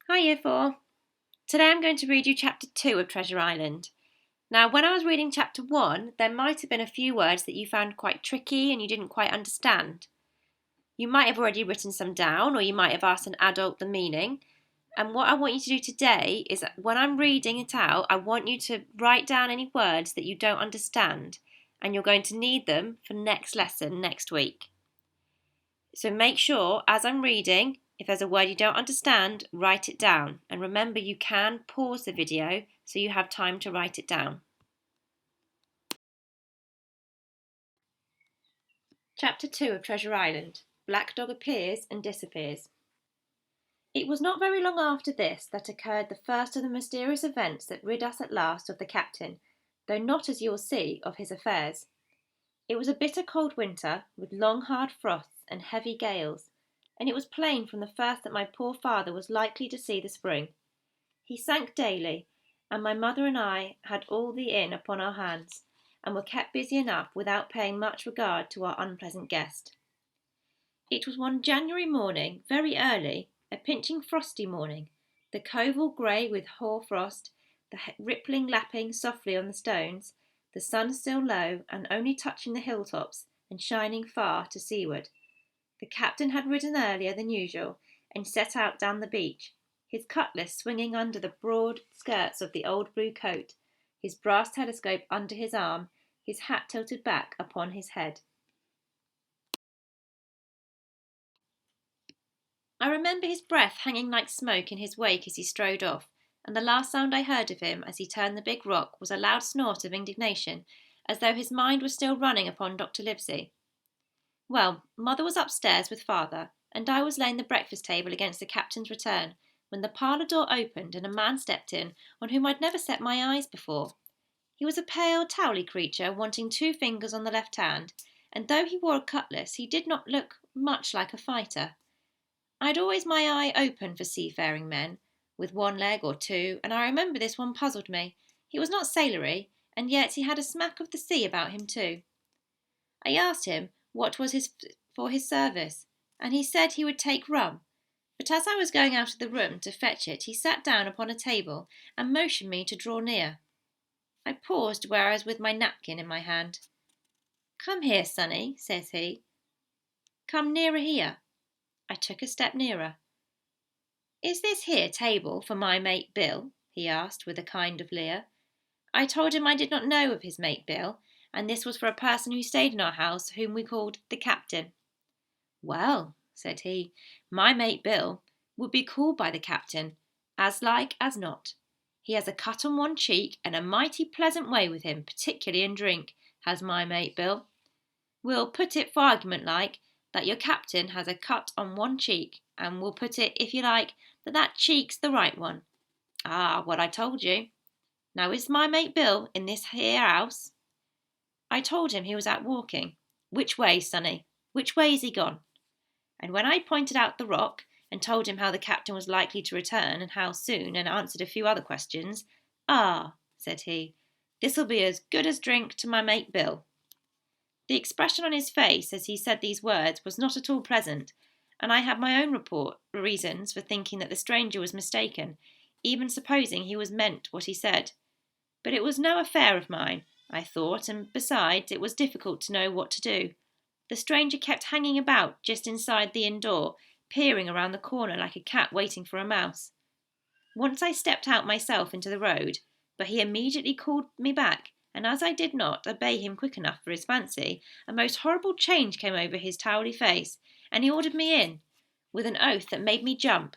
Hi, Year 4. Today I'm going to read you Chapter 2 of Treasure Island. Now, when I was reading Chapter 1, there might have been a few words that you found quite tricky and you didn't quite understand. You might have already written some down, or you might have asked an adult the meaning. And what I want you to do today is that when I'm reading it out, I want you to write down any words that you don't understand, and you're going to need them for next lesson next week. So make sure, as I'm reading, if there's a word you don't understand, write it down. And remember, you can pause the video so you have time to write it down. Chapter 2 of Treasure Island. Black Dog appears and disappears. It was not very long after this that occurred the first of the mysterious events that rid us at last of the captain, though not, as you will see, of his affairs. It was a bitter cold winter, with long hard frosts and heavy gales, and it was plain from the first that my poor father was likely to see the spring. He sank daily, and my mother and I had all the inn upon our hands, and were kept busy enough without paying much regard to our unpleasant guest. It was one January morning, very early, a pinching frosty morning, the cove all grey with hoar frost, the rippling lapping softly on the stones, the sun still low and only touching the hilltops and shining far to seaward. The captain had risen earlier than usual and set out down the beach, his cutlass swinging under the broad skirts of the old blue coat, his brass telescope under his arm, his hat tilted back upon his head. I remember his breath hanging like smoke in his wake as he strode off, and the last sound I heard of him as he turned the big rock was a loud snort of indignation, as though his mind was still running upon Dr. Livesey. Well, mother was upstairs with father, and I was laying the breakfast table against the captain's return, when the parlour door opened and a man stepped in on whom I'd never set my eyes before. He was a pale, towly creature, wanting 2 fingers on the left hand, and though he wore a cutlass, he did not look much like a fighter. I'd always my eye open for seafaring men, with 1 leg or 2, and I remember this one puzzled me. He was not sailory, and yet he had a smack of the sea about him too. I asked him what was for his service, and he said he would take rum, but as I was going out of the room to fetch it, he sat down upon a table and motioned me to draw near. I paused where I was with my napkin in my hand. "Come here, sonny," says he. "Come nearer here." I took a step nearer. "Is this here table for my mate Bill?" he asked with a kind of leer. I told him I did not know of his mate Bill, and this was for a person who stayed in our house whom we called the captain. "Well," said he, "my mate Bill would be called by the captain, as like as not. He has a cut on one cheek, and a mighty pleasant way with him, particularly in drink, has my mate Bill. We'll put it for argument like, that your captain has a cut on one cheek, and we'll put it, if you like, that cheek's the right one. Ah, what I told you. Now is my mate Bill in this here house?" I told him he was out walking. "Which way, sonny? Which way is he gone?" And when I pointed out the rock, and told him how the captain was likely to return, and how soon, and answered a few other questions, "Ah," said he, "this'll be as good as drink to my mate Bill." The expression on his face as he said these words was not at all pleasant, and I had my own reasons for thinking that the stranger was mistaken, even supposing he was meant what he said. But it was no affair of mine, I thought, and besides, it was difficult to know what to do. The stranger kept hanging about just inside the inn door, peering around the corner like a cat waiting for a mouse. Once I stepped out myself into the road, but he immediately called me back, and as I did not obey him quick enough for his fancy, a most horrible change came over his towly face, and he ordered me in, with an oath that made me jump.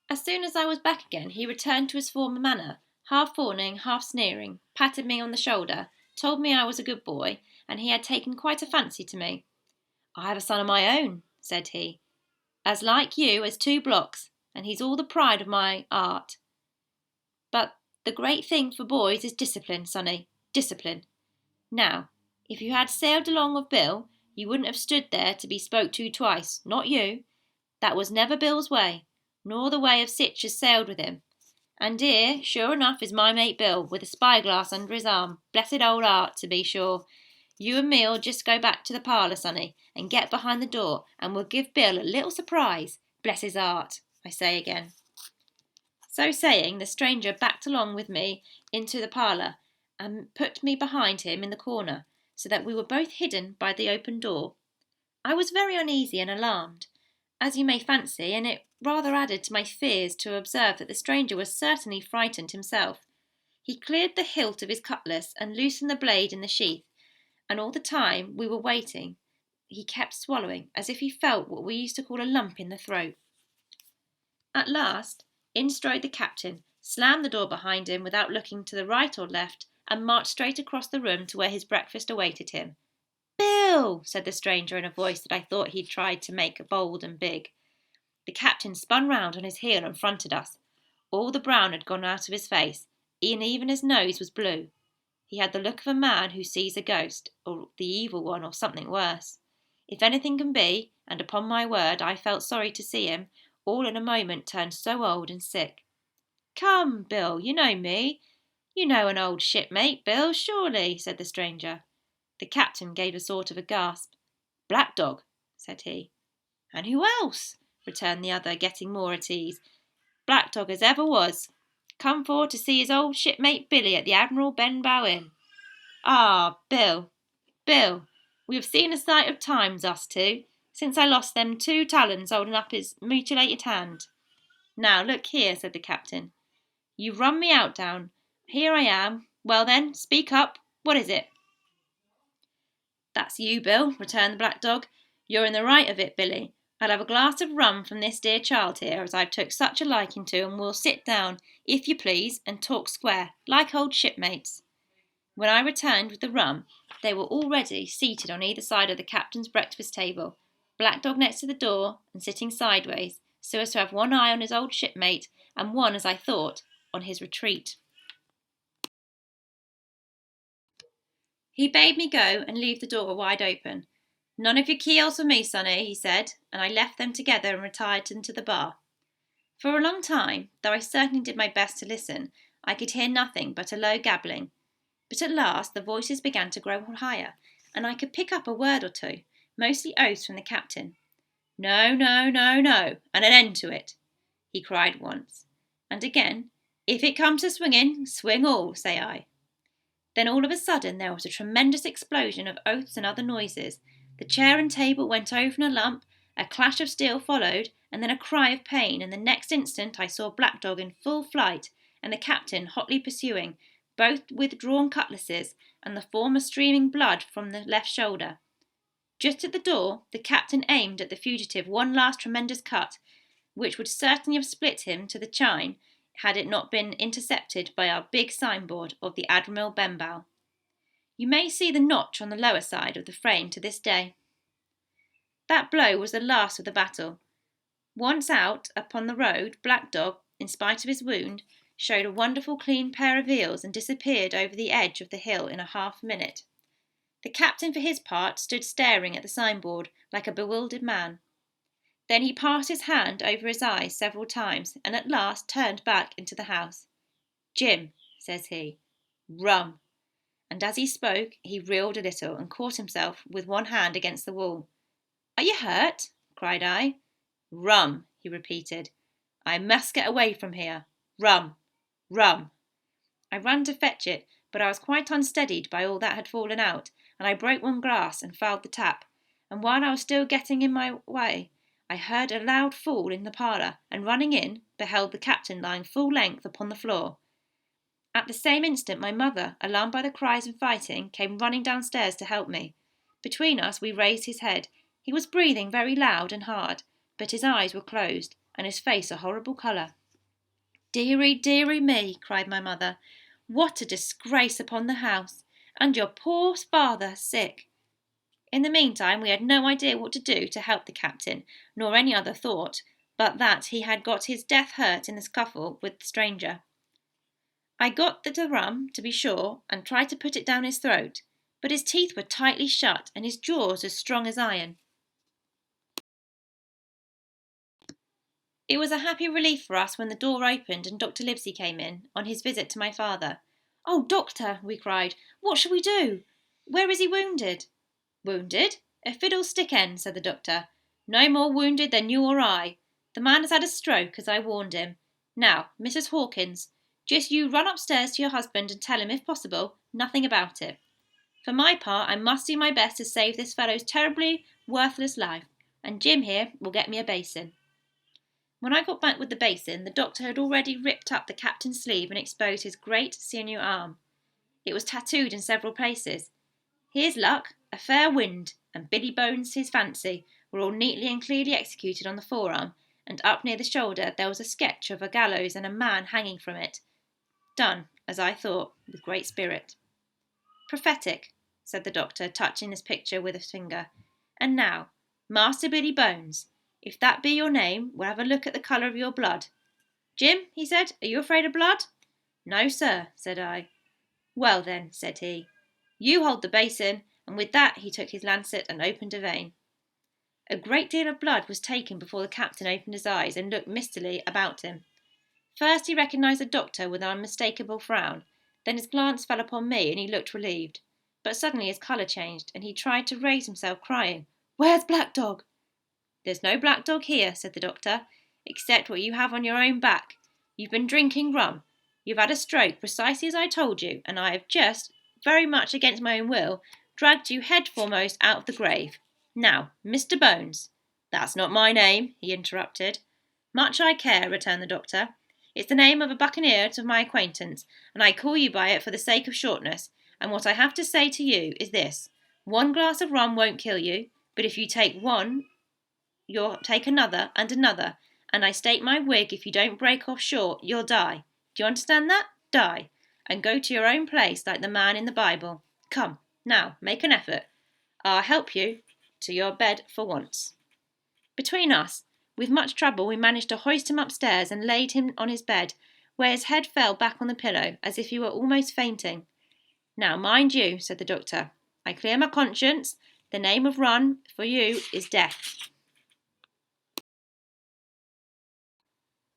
As soon as I was back again, he returned to his former manner, half fawning, half sneering, patted me on the shoulder, told me I was a good boy, and he had taken quite a fancy to me. "I have a son of my own," said he, "as like you as 2 blocks, and he's all the pride of my art. But the great thing for boys is discipline, sonny, discipline. Now, if you had sailed along of Bill, you wouldn't have stood there to be spoke to twice, not you. That was never Bill's way, nor the way of sich as sailed with him. And here, sure enough, is my mate Bill, with a spyglass under his arm, blessed old art, to be sure. You and me'll just go back to the parlour, sonny, and get behind the door, and we'll give Bill a little surprise. Bless his heart, I say again. So saying, the stranger backed along with me into the parlour and put me behind him in the corner, so that we were both hidden by the open door. I was very uneasy and alarmed, as you may fancy, and it rather added to my fears to observe that the stranger was certainly frightened himself. He cleared the hilt of his cutlass and loosened the blade in the sheath, and all the time we were waiting he kept swallowing, as if he felt what we used to call a lump in the throat. At last, in strode the captain, slammed the door behind him without looking to the right or left, and marched straight across the room to where his breakfast awaited him. "Bill!" said the stranger in a voice that I thought he'd tried to make bold and big. The captain spun round on his heel and fronted us. All the brown had gone out of his face, and even his nose was blue. He had the look of a man who sees a ghost, or the evil one, or something worse. If anything can be, and upon my word I felt sorry to see him, all in a moment turned so old and sick. "Come, Bill, you know me. You know an old shipmate, Bill, surely," said the stranger. The captain gave a sort of a gasp. "Black Dog," said he. "And who else?" returned the other, getting more at ease. "Black Dog as ever was. Come for to see his old shipmate Billy at the Admiral Benbow Inn. Ah, Bill, Bill, we have seen a sight of times, us two, since I lost them 2 talons holding up his mutilated hand. Now, look here," said the captain. "You've run me out down. Here I am. Well then, speak up. What is it?" "That's you, Bill," returned the black dog. "You're in the right of it, Billy. I'll have a glass of rum from this dear child here, as I've took such a liking to, and we'll sit down, if you please, and talk square, like old shipmates." When I returned with the rum, they were already seated on either side of the captain's breakfast table, Black Dog next to the door, and sitting sideways, so as to have one eye on his old shipmate, and one, as I thought, on his retreat. He bade me go and leave the door wide open. "None of your keels for me, sonny," he said, and I left them together and retired into the bar. For a long time, though I certainly did my best to listen, I could hear nothing but a low gabbling. But at last the voices began to grow higher, and I could pick up a word or two, mostly oaths from the captain. "No, no, no, no, and an end to it," he cried once. And again, "If it comes to swinging, swing all, say I." Then all of a sudden there was a tremendous explosion of oaths and other noises. The chair and table went over in a lump, a clash of steel followed, and then a cry of pain, and the next instant I saw Black Dog in full flight, and the captain hotly pursuing, both with drawn cutlasses, and the former streaming blood from the left shoulder. Just at the door, the captain aimed at the fugitive one last tremendous cut, which would certainly have split him to the chine, had it not been intercepted by our big signboard of the Admiral Benbow. You may see the notch on the lower side of the frame to this day. That blow was the last of the battle. Once out upon the road, Black Dog, in spite of his wound, showed a wonderful clean pair of heels and disappeared over the edge of the hill in a half-minute. The captain, for his part, stood staring at the signboard like a bewildered man. Then he passed his hand over his eyes several times, and at last turned back into the house. "Jim," says he, "rum." And as he spoke, he reeled a little, and caught himself with one hand against the wall. "Are you hurt?" cried I. "Rum," he repeated. "I must get away from here. Rum, rum." I ran to fetch it, but I was quite unsteadied by all that had fallen out, and I broke one glass and fouled the tap, and while I was still getting in my way, I heard a loud fall in the parlour, and running in, beheld the captain lying full length upon the floor. At the same instant my mother, alarmed by the cries and fighting, came running downstairs to help me. Between us we raised his head. He was breathing very loud and hard, but his eyes were closed, and his face a horrible colour. "Dearie, dearie me," cried my mother, "what a disgrace upon the house! And your poor father sick!" In the meantime we had no idea what to do to help the captain, nor any other thought, but that he had got his death hurt in the scuffle with the stranger. I got the rum, to be sure, and tried to put it down his throat, but his teeth were tightly shut, and his jaws as strong as iron. It was a happy relief for us when the door opened and Dr. Livesey came in, on his visit to my father. "Oh, doctor," we cried, "what shall we do?" Where is he wounded? Wounded? A fiddlestick end, said the doctor. No more wounded than you or I. The man has had a stroke, as I warned him. Now, Mrs. Hawkins, just you run upstairs to your husband and tell him, if possible, nothing about it. For my part, I must do my best to save this fellow's terribly worthless life, and Jim here will get me a basin. When I got back with the basin, the doctor had already ripped up the captain's sleeve and exposed his great sinew arm. It was tattooed in several places. Here's luck, a fair wind, and Billy Bones his fancy were all neatly and clearly executed on the forearm, and up near the shoulder there was a sketch of a gallows and a man hanging from it. Done, as I thought, with great spirit. Prophetic, said the doctor, touching this picture with his finger. And now, Master Billy Bones, if that be your name, we'll have a look at the colour of your blood. Jim, he said, are you afraid of blood? No, sir, said I. Well then, said he, you hold the basin, and with that he took his lancet and opened a vein. A great deal of blood was taken before the captain opened his eyes and looked mistily about him. First he recognised the doctor with an unmistakable frown, then his glance fell upon me and he looked relieved. But suddenly his colour changed, and he tried to raise himself, crying, Where's Black Dog? There's no black dog here, said the doctor, except what you have on your own back. You've been drinking rum. You've had a stroke, precisely as I told you, and I have just, very much against my own will, dragged you head foremost out of the grave. Now, Mr. Bones. That's not my name, he interrupted. Much I care, returned the doctor. It's the name of a buccaneer of my acquaintance, and I call you by it for the sake of shortness, and what I have to say to you is this. 1 glass of rum won't kill you, but if you take one, you'll take another and another, and I stake my wig if you don't break off short, you'll die. Do you understand that? Die, and go to your own place like the man in the Bible. Come, now, make an effort. I'll help you to your bed for once. Between us, with much trouble, we managed to hoist him upstairs and laid him on his bed, where his head fell back on the pillow, as if he were almost fainting. Now, mind you, said the doctor, I clear my conscience. The name of run for you is death.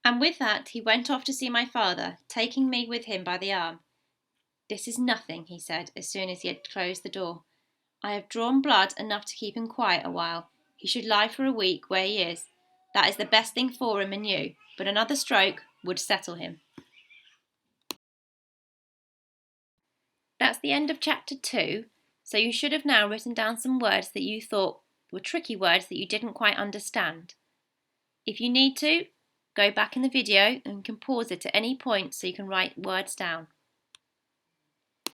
And with that he went off to see my father, taking me with him by the arm. This is nothing, he said, as soon as he had closed the door. I have drawn blood enough to keep him quiet a while. He should lie for a week where he is. That is the best thing for him and you, but another stroke would settle him. That's the end of chapter 2, so you should have now written down some words that you thought were tricky words that you didn't quite understand. If you need to, go back in the video and you can pause it at any point so you can write words down.